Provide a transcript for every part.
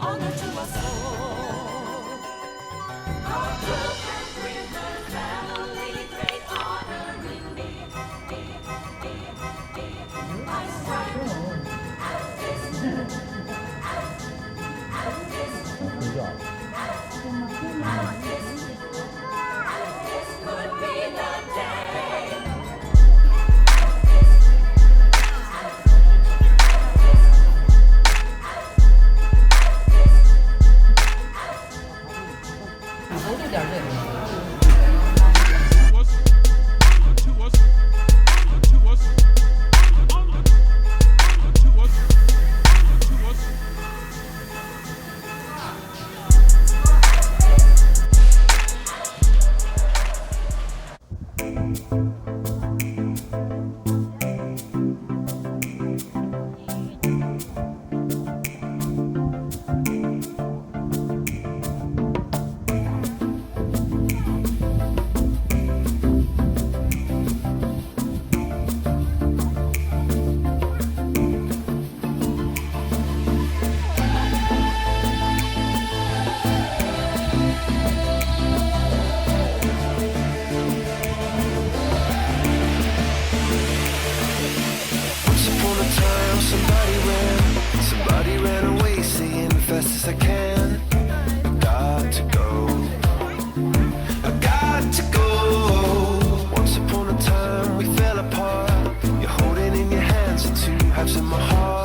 honor to us all. Our group and river family, great honor in me. I strike as this could be the day. Once upon a time, somebody ran away, saying fast as I can. I got to go. I got to go. Once upon a time, we fell apart. You're holding in your hands the two halves of my heart.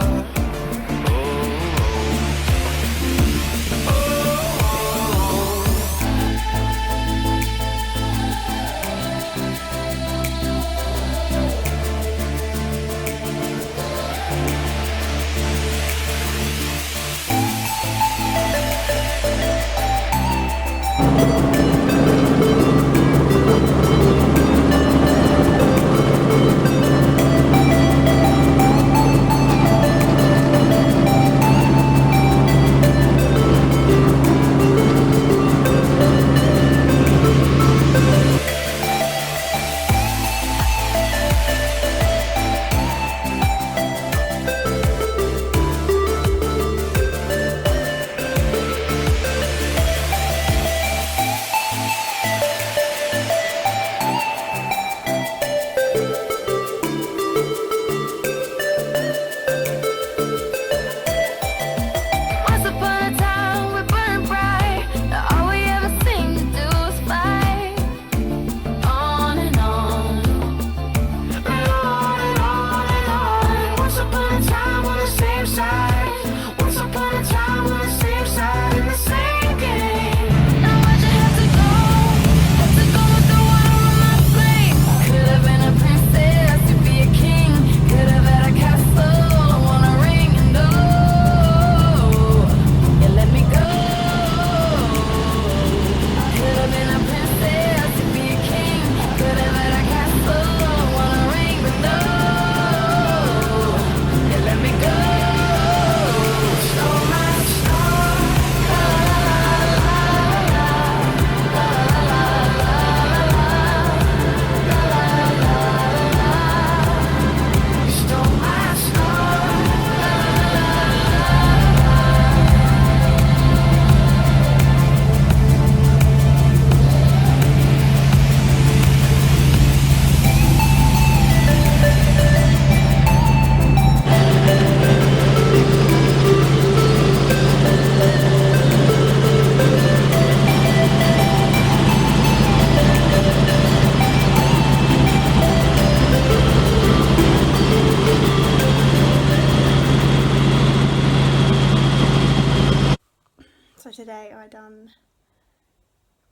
So today I done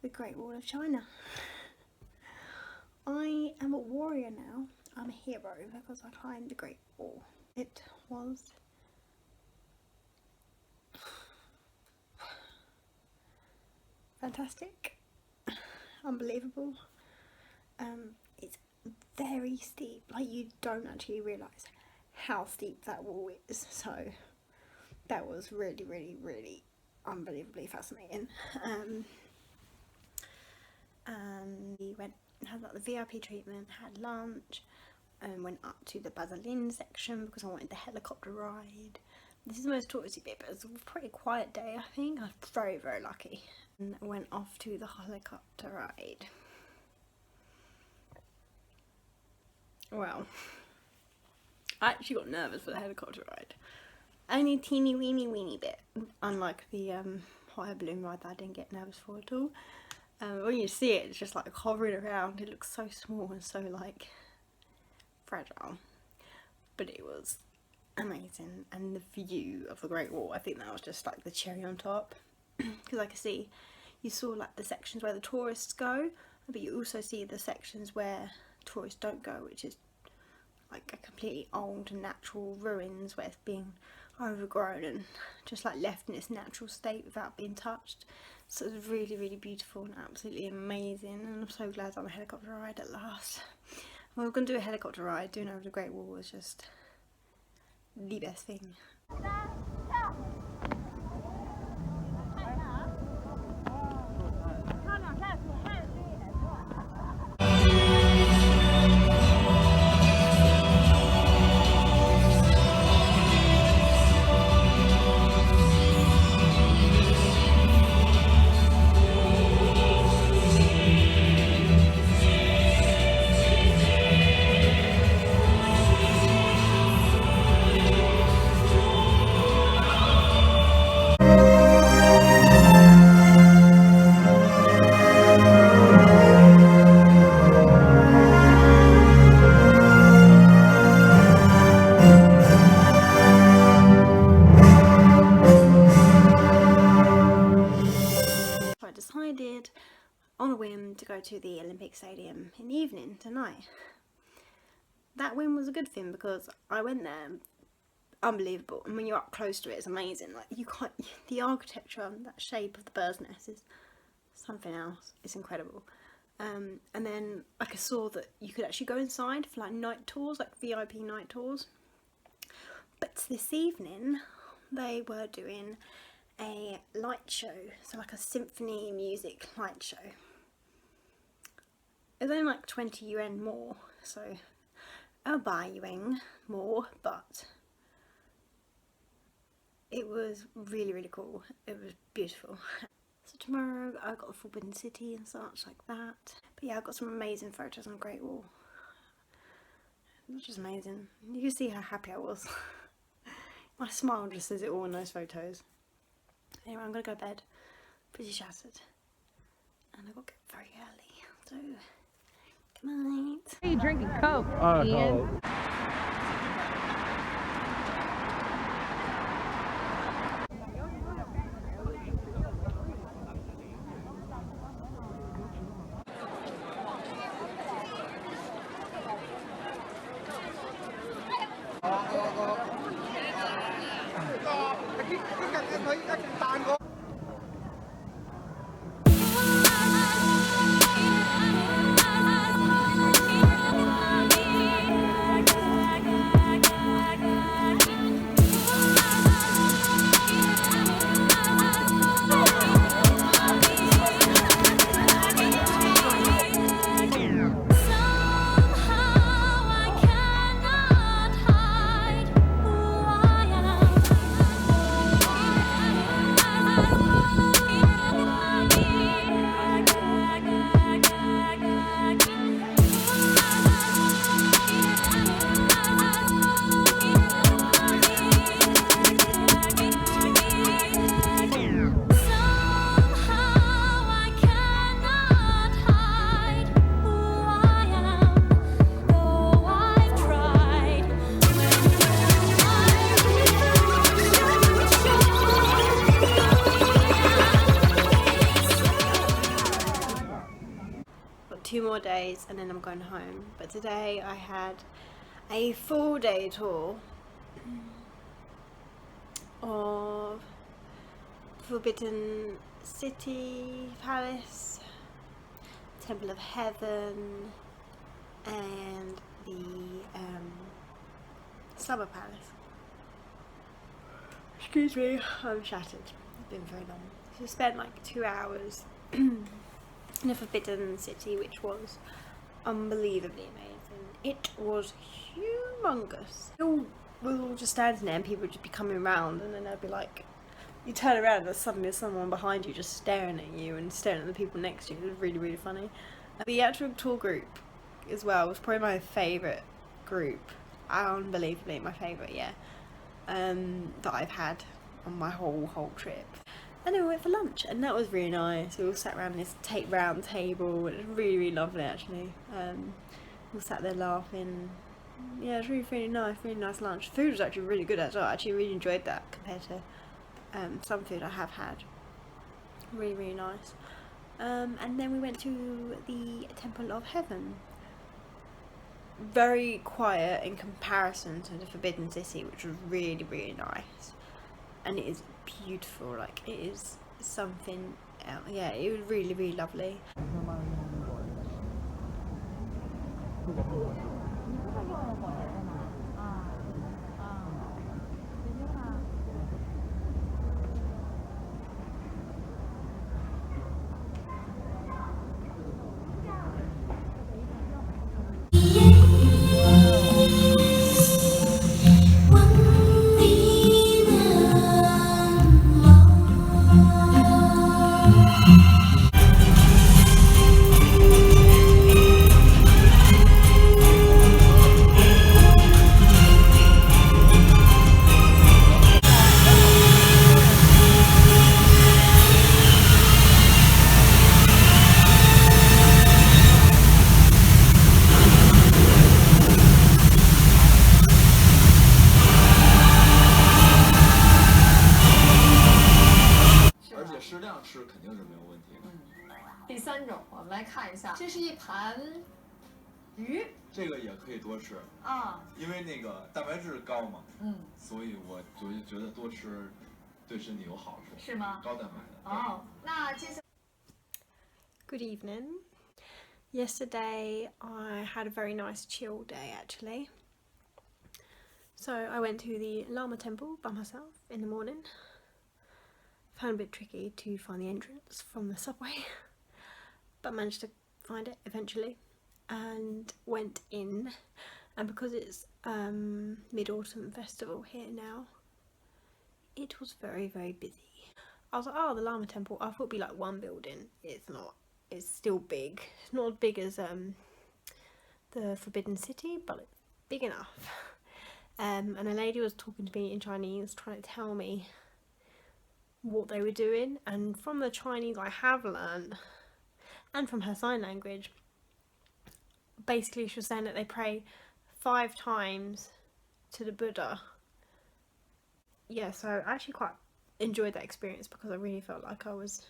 the Great Wall of China. I am a warrior now. I'm a hero because I climbed the Great Wall. It was fantastic, unbelievable. It's very steep, like you don't actually realise how steep that wall is, so that was really unbelievably fascinating. And we went and had like the VIP treatment, had lunch, and went up to the Basilin section because I wanted the helicopter ride. This is the most touristy bit, but it's a pretty quiet day, I think. I was very, very lucky. And I went off to the helicopter ride. Well, I actually got nervous for the helicopter ride. Only a teeny weeny bit, unlike the hot air balloon ride that I didn't get nervous for at all. When you see it, it's just like hovering around. It looks so small and so like fragile, but it was amazing. And the view of the Great Wall, I think that was just like the cherry on top, because I could see, you saw like the sections where the tourists go, but you also see the sections where tourists don't go, which is like a completely old natural ruins where it's being overgrown and just like left in its natural state without being touched. So it was really, really beautiful and absolutely amazing, and I'm so glad I'm on a helicopter ride at last. We were going to do a helicopter ride. Doing over the Great Wall was just the best thing. I decided on a whim to go to the Olympic Stadium in the evening tonight. That whim was a good thing because I went there, unbelievable, and when you're up close to it, it's amazing. Like, you can't, the architecture and that shape of the bird's nest is something else. It's incredible. And then like I saw that you could actually go inside for like night tours, like VIP night tours. But this evening they were doing a light show, so like a symphony music light show. It was only like 20 yuan more, so I'll buy yuan more, but it was really, really cool. It was beautiful. So tomorrow I got the Forbidden City and such like that. But yeah, I got some amazing photos on the Great Wall. It was just amazing. You can see how happy I was. My smile just says it all in those photos. Anyway, I'm gonna go to bed, pretty shattered, and I've got to get very early, so good night. Are you drinking Coke, Ian? Got 2 more days and then I'm going home. But today I had a full day tour of Forbidden City, Palace, Temple of Heaven, and the Summer Palace. Excuse me, I'm shattered. It's been very long. So I spent like 2 hours in the Forbidden City, which was unbelievably amazing. It was humongous. Still we were all just standing there and people would just be coming around, and then they'd be like, you turn around and suddenly there's someone behind you just staring at you and staring at the people next to you. It was really, really funny. The actual tour group as well was probably my favourite group. Unbelievably my favourite, yeah. That I've had on my whole trip. And then we went for lunch, and that was really nice. We all sat around this round table. It was really, really lovely actually. We all sat there laughing. Yeah, it was really nice lunch. Food was actually really good as well. I actually really enjoyed that compared to some food I have had. Really, really nice. And then we went to the Temple of Heaven. Very quiet in comparison to the Forbidden City, which was really, really nice. And it is beautiful, like it is something else. Yeah, it was really, really lovely.第3种，我们来看一下，这是一盘鱼，这个也可以多吃啊，因为那个蛋白质高嘛，所以我就觉得多吃对身体有好处。是吗？高蛋白的。哦，那接下 Good evening. Yesterday I had a very nice chill day actually. So I went to the Lama temple by myself in the morning. Found a bit tricky to find the entrance from the subway, but managed to find it eventually and went in. And because it's Mid-Autumn Festival here now, it was very, very busy. I was like, oh, the Lama temple, I thought it'd be like one building. It's not. It's still big. It's not as big as the Forbidden City, but it's big enough. And a lady was talking to me in Chinese, trying to tell me what they were doing, and from the Chinese I have learned, and from her sign language, basically she was saying that they pray 5 times to the Buddha. Yeah, so I actually quite enjoyed that experience because I really felt like I was,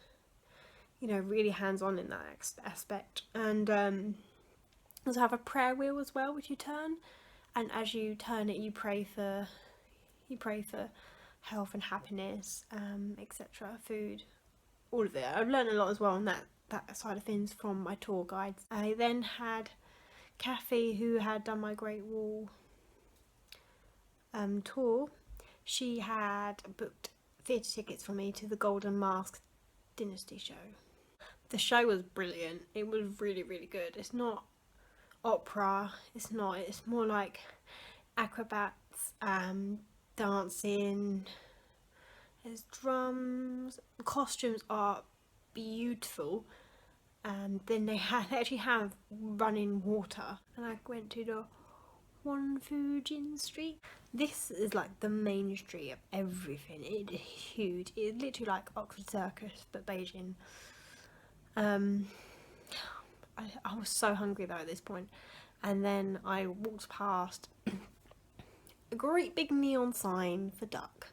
you know, really hands-on in that aspect. And also have a prayer wheel as well, which you turn, and as you turn it you pray for health and happiness, etc., food, all of it. I've learned a lot as well on that side of things from my tour guides. I then had Kathy, who had done my Great Wall tour. She had booked theatre tickets for me to the Golden Mask Dynasty show. The show was brilliant. It was really, really good. It's not opera, it's more like acrobats, dancing, there's drums, the costumes are beautiful, and then they actually have running water. And I went to the Wanfujin Street. This is like the main street of everything. It is huge. It's literally like Oxford Circus but Beijing. I was so hungry though at this point, and then I walked past a great big neon sign for duck.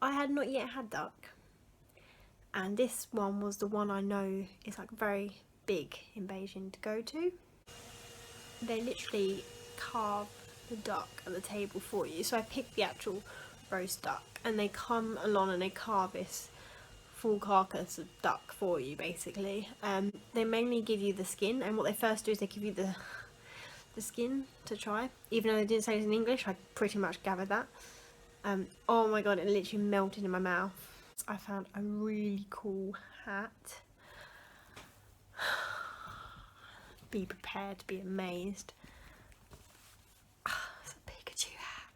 I had not yet had duck, and this one was the one I know is like very big in Beijing to go to. They literally carve the duck at the table for you. So I picked the actual roast duck, and they come along and they carve this full carcass of duck for you basically. They mainly give you the skin, and what they first do is they give you the skin to try. Even though they didn't say it in English, I pretty much gathered that. Oh my god, it literally melted in my mouth. I found a really cool hat. Be prepared to be amazed. It's a Pikachu hat.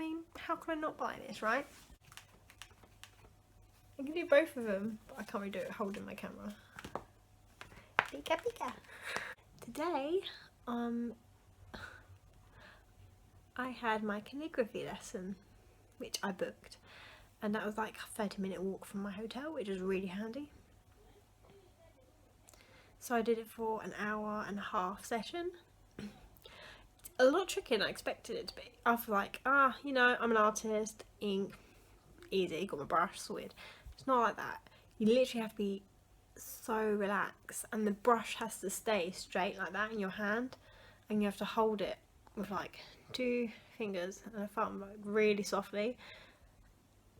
mean, how can I not buy this, right? I can do both of them, but I can't really do it holding my camera. Pika pika. Today, I had my calligraphy lesson, which I booked, and that was like a 30-minute walk from my hotel, which was really handy. So I did it for an hour-and-a-half session. It's a lot trickier than I expected it to be. I was like, you know, I'm an artist, ink, easy, got my brush, sorted. It's not like that. You literally have to be so relaxed, and the brush has to stay straight like that in your hand, and you have to hold it with like 2 fingers and a thumb, like really softly,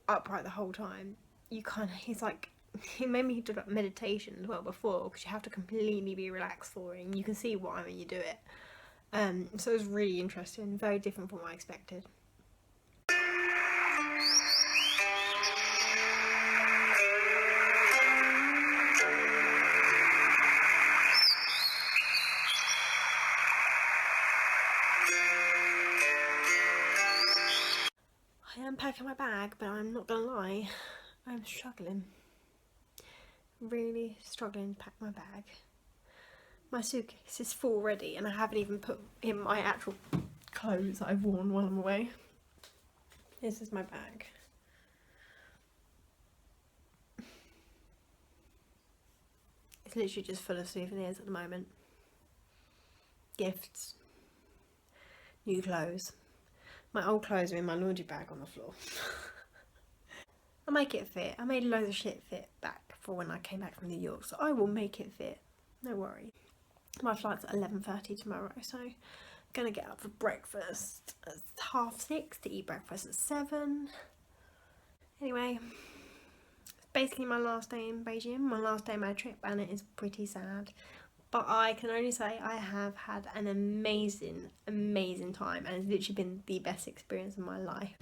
upright the whole time. You kind of, he's like, he made me do like meditation as well before, because you have to completely be relaxed for it, and you can see why when you do it. So it was really interesting, very different from what I expected. I am packing my bag, but I'm not gonna lie, I'm struggling. Really struggling to pack my bag. My suitcase is full already, and I haven't even put in my actual clothes that I've worn while I'm away. This is my bag. It's literally just full of souvenirs at the moment. Gifts. New clothes. My old clothes are in my laundry bag on the floor. I make it fit. I made loads of shit fit back for when I came back from New York, so I will make it fit. No worry. My flight's at 11:30 tomorrow, so I'm gonna get up for breakfast at 6:30 to eat breakfast at 7. Anyway, it's basically my last day in Beijing, my last day of my trip, and it is pretty sad. But I can only say I have had an amazing, amazing time, and it's literally been the best experience of my life.